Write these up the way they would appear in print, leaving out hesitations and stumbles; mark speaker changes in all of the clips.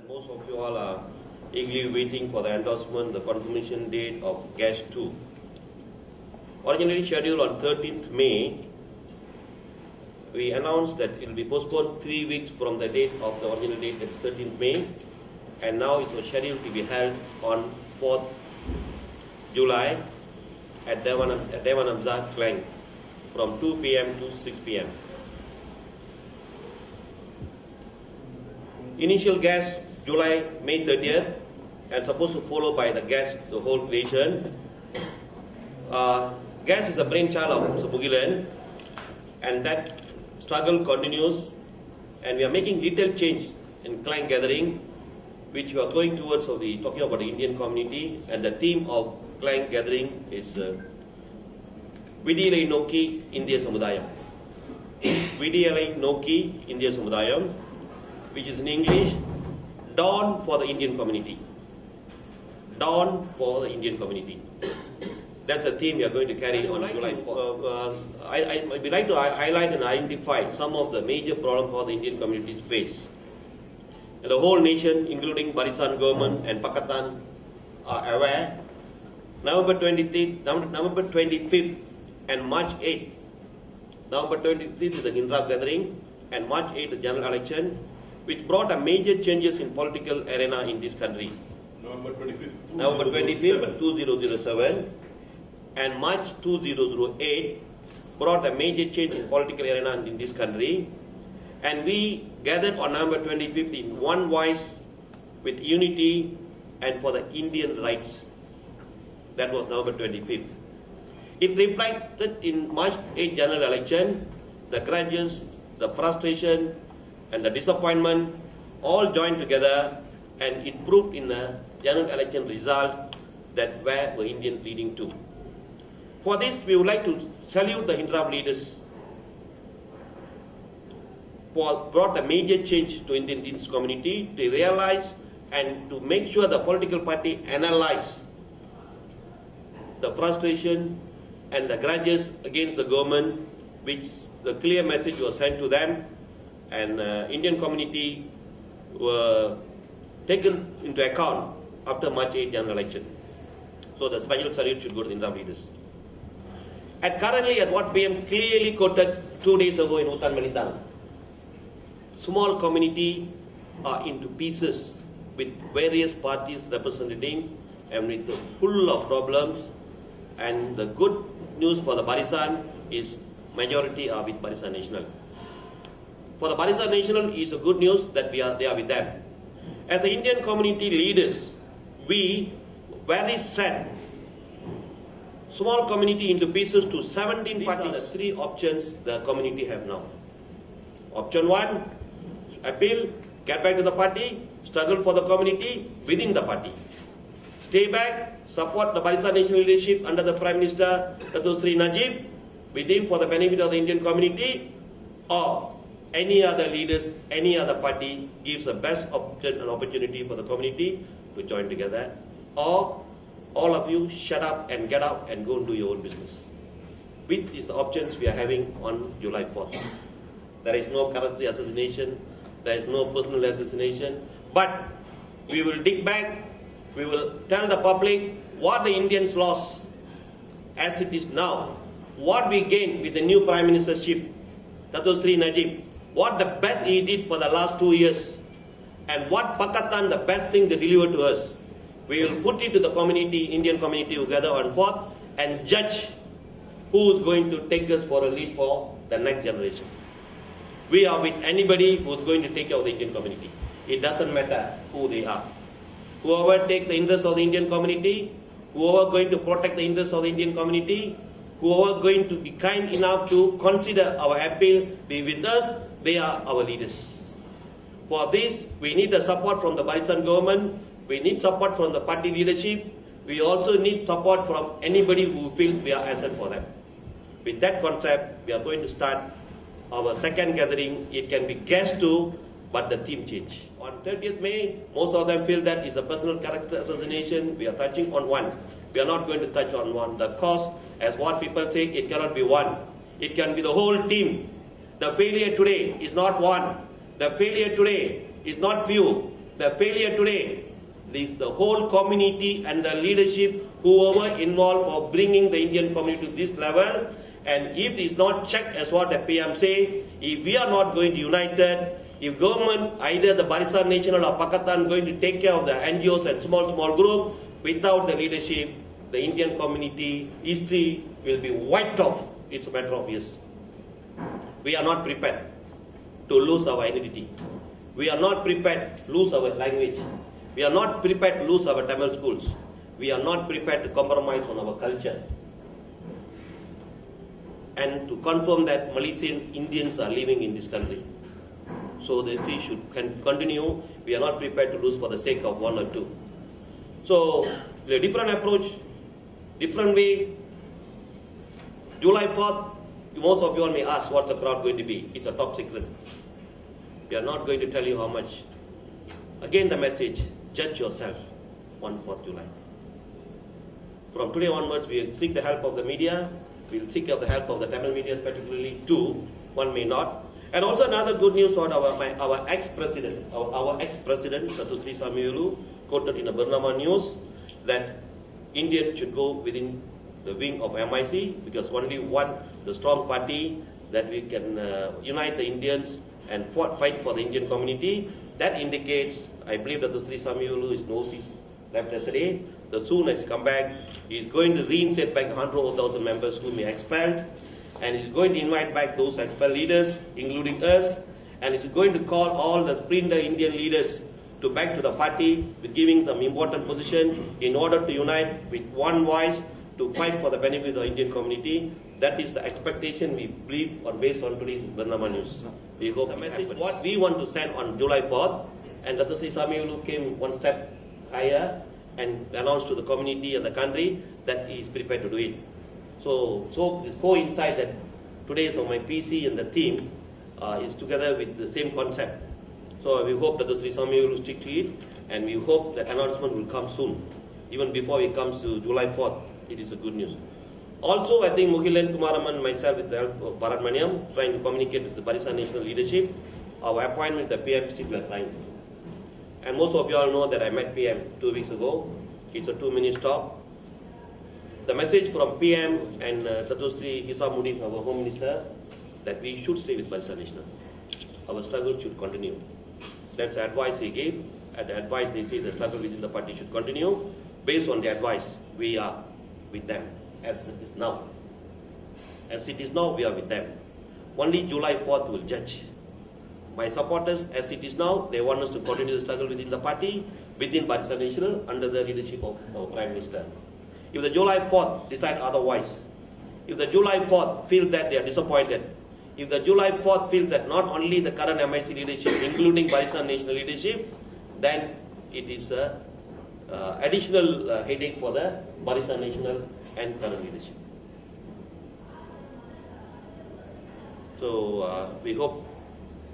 Speaker 1: that most of you all are eagerly waiting for the endorsement, the confirmation date of GAS 2. Originally scheduled on 13th May, we announced that it will be postponed 3 weeks from the date of the original date, that is 13th May, and now it was scheduled to be held on 4th July at Devanamza, Klang, from 2 p.m. to 6 p.m. Initial GAS May 30th, and supposed to follow by the GAS the whole nation. GAS is the brainchild of Mr. Mugilan, and that struggle continues, and we are making detailed change in Klang gathering, which we are going towards talking about the Indian community, and the theme of Klang gathering is Vidiyalai Nokki India Samudayam. Vidiyalai Nokki India Samudayam, which is in English, Dawn for the Indian community. Dawn for the Indian community. That's a theme we are going to carry on July 4th. I would like to highlight and identify some of the major problems for the Indian communities face. And the whole nation, including Barisan government and Pakatan, are aware. November 25th and March 8th. November 25th is the Hindrab gathering, and March 8th the general election, which brought a major changes in political arena in this country. November 25th, 2007, and March 2008 brought a major change in political arena in this country. And we gathered on November 25th in one voice with unity and for the Indian rights. That was November 25th. It reflected in March 8th general election, the grudges, the frustration, and the disappointment all joined together, and it proved in the general election result that where were Indian leading to. For this, we would like to salute the Hindrab leaders for brought a major change to Indian community to realize and to make sure the political party analyze the frustration and the grudges against the government, which the clear message was sent to them, and Indian community were taken into account after March 8th general election. So the special salute should go to the Hindrab leaders. And currently, at what PM clearly quoted 2 days ago in Utan Melintang, small community are into pieces with various parties representing, and with full of problems. And the good news for the Barisan is majority are with Barisan Nasional. For the Barisan Nasional is a good news that they are with them. As the Indian community leaders, we very sad. Small community into pieces to 17 parties. These are the 3 options the community have now. Option 1, appeal, get back to the party, struggle for the community within the party. Stay back, support the Barisan National leadership under the Prime Minister Dato' Sri Najib, with him for the benefit of the Indian community, or any other leaders, any other party gives the best option and opportunity for the community to join together, or all of you shut up and get up and go and do your own business. Which is the options we are having on July 4th. There is no currency assassination, there is no personal assassination, but we will dig back, we will tell the public what the Indians lost as it is now, what we gained with the new Prime Ministership, Dato' Sri Najib, what the best he did for the last 2 years, and what Pakatan, the best thing they delivered to us. We will put it to the community, Indian community together on 4th, and judge who is going to take us for a lead for the next generation. We are with anybody who is going to take care of the Indian community. It doesn't matter who they are. Whoever take the interest of the Indian community, whoever going to protect the interest of the Indian community, whoever going to be kind enough to consider our appeal, be with us, they are our leaders. For this, we need the support from the Barisan government, we need support from the party leadership, we also need support from anybody who feel we are asset for them. With that concept, we are going to start our second gathering. It can be GAS 2, but the theme change. On 30th May, most of them feel that is a personal character assassination. We are touching on one. We are not going to touch on one. The cause, as what people say, it cannot be one. It can be the whole team. The failure today is not one. The failure today is not few. The failure today is the whole community and the leadership, whoever involved for bringing the Indian community to this level. And if it's not checked, as what the PM say, if we are not going to united, if government, either the Barisan Nasional or Pakatan, going to take care of the NGOs and small group, without the leadership, the Indian community history will be wiped off. It's a matter of years. We are not prepared to lose our identity. We are not prepared to lose our language. We are not prepared to lose our Tamil schools. We are not prepared to compromise on our culture. And to confirm that Malaysian Indians are living in this country. So the history should continue. We are not prepared to lose for the sake of one or two. So a different approach, different way. July 4th, most of you all may ask what's the crowd going to be. It's a top secret. We are not going to tell you how much. Again the message, judge yourself on 4th July. From today onwards, we will seek the help of the media. We will seek the help of the Tamil media, particularly two. One may not. And also another good news for our ex-president, our ex-president, Datuk Sri Samiyulu, quoted in a Bernama News that India should go within the wing of MIC, because only one, the strong party, that we can unite the Indians and fight for the Indian community. That indicates, I believe that Datuk Sri Samiyulu is no cease left yesterday. The soon as he come back, he is going to reinstate back 100,000 members whom he expelled, and he is going to invite back those expelled leaders, including us, and he is going to call all the splinter Indian leaders to back to the party, with giving them important position in order to unite with one voice to fight for the benefit of the Indian community. That is the expectation we believe on based on today's Bernama News. We hope the message what we want to send on July 4th, and Datuk Sri Samiyulu came one step higher and announced to the community and the country that he is prepared to do it. So it coincides that today is on my PC and the team is together with the same concept. So we hope that the Sri Samiyulu will stick to it, and we hope that announcement will come soon. Even before it comes to July 4th, it is a good news. Also, I think Mohilan Kumaraman and myself, with the help of Bharat Maniam, trying to communicate with the Barisan Nasional leadership. Our appointment with the PM still we are trying. And most of you all know that I met PM 2 weeks ago. It's a 2-minute talk. The message from PM and Datuk Sri Hishamuddin, our Home Minister, that we should stay with Barisan Nasional. Our struggle should continue. That's the advice he gave. At the advice they say the struggle within the party should continue. Based on the advice, we are with them as it is now. As it is now, we are with them. Only July 4th will judge. My supporters, as it is now, they want us to continue the struggle within the party, within Barisan Nasional, under the leadership of our Prime Minister. If the July 4th decide otherwise, if the July 4th feel that they are disappointed, if the July 4th feels that not only the current MIC leadership, including Barisan Nasional leadership, then it is an additional headache for the Barisan Nasional and current leadership. So we hope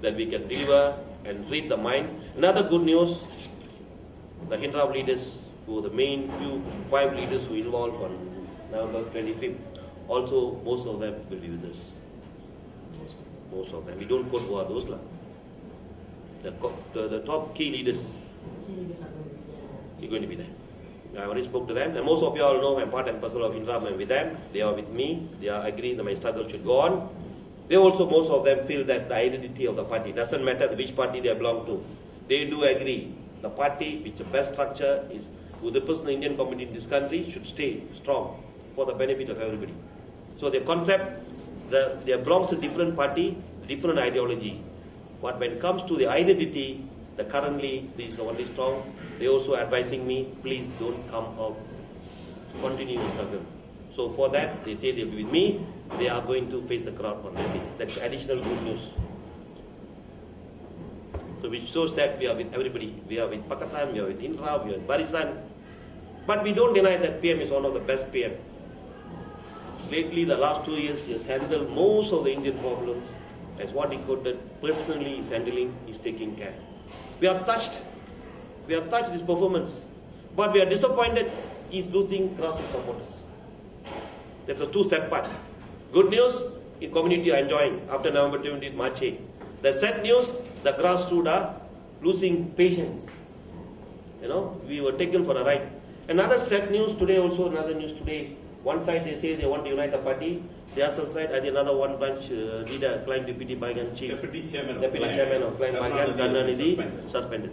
Speaker 1: that we can deliver and read the mind. Another good news, the Hindrab leaders, who are the main 5 leaders who involved on November 25th, also most of them will be with us. Most of them. We don't quote who are those. The top key leaders are going to be there. I already spoke to them, and most of you all know I'm part and parcel of Hindrab. I'm with them. They are with me. They are agreeing that my struggle should go on. They also, most of them, feel that the identity of the party doesn't matter which party they belong to. They do agree the party, which the best structure is, who represents the Indian community in this country, should stay strong for the benefit of everybody. So the concept, they belongs to different party, different ideology. But when it comes to the identity, currently this is only strong. They also advising me, please don't come out, continue the struggle. So for that, they say they'll be with me. They are going to face the crowd on that day. That's additional good news. So which shows that we are with everybody. We are with Pakatan, we are with Hindrab, we are with Barisan. But we don't deny that PM is one of the best PM. Lately, the last 2 years, he has handled most of the Indian problems. As what he quoted, personally is handling, is taking care. We are touched. We are touched his performance. But we are disappointed he is losing grassroots supporters. That's a two-step part. Good news, in community are enjoying after November 20th, March 8. The sad news, the grassroots are losing patience You know, we were taken for a ride. Another sad news today also, another news today. One side they say they want to unite the party. The other side, another one branch leader, Client Deputy Bahagian Chief,
Speaker 2: Deputy Chairman
Speaker 1: of Client Bahagian, Karnanidhi, suspended.